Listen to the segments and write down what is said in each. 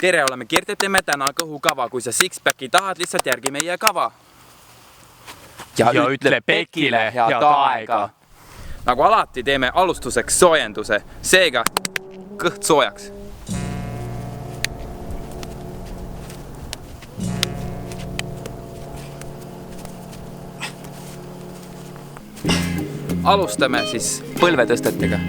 Tere, oleme Gert, teeme täna kõhukava. Kui sa six-packi tahad, lihtsalt järgi meie kava. Ja ütle Pekile head aega. Nagu alati teeme alustuseks soojenduse, seega kõht soojaks. Alustame siis põlvetõstetega.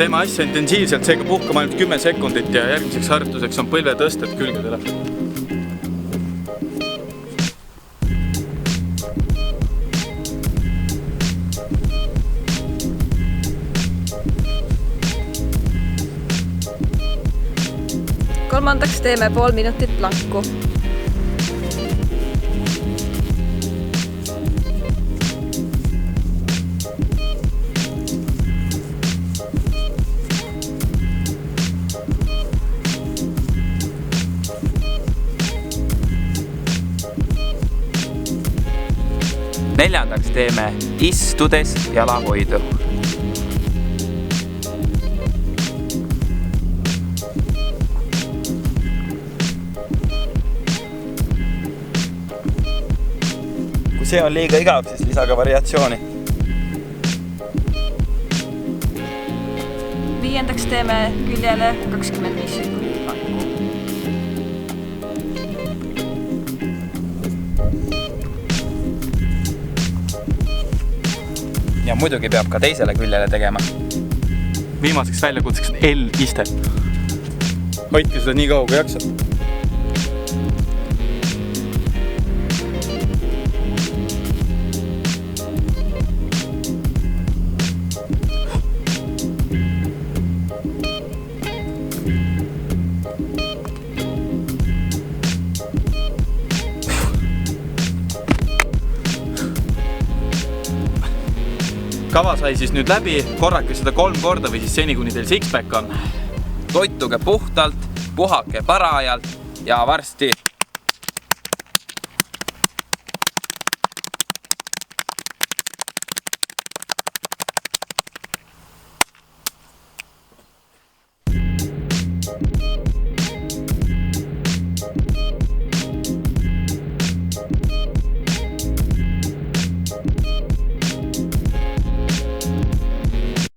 Teeme asja intensiivselt, seega puhkame ainult 10 sekundit ja järgmiseks harjutuseks on põlvetõsted külgedele. Kolmandaks teeme pool minutit planku. Neljandaks teeme istudes jalahoidu. Kui see on liiga igav, siis lisaga variatsiooni. Viiendaks teeme küljele 25 sekundit planku. Ja muidugi peab ka teisele küljele tegema. Viimaseks väljakutseks on L-iste. Hoidke seda nii kaua, kui jaksab. Kava sai siis nüüd läbi, korrake seda 3 korda või siis seni, kuni teil six-pack on. Toituge puhtalt, puhake parajalt ja varsti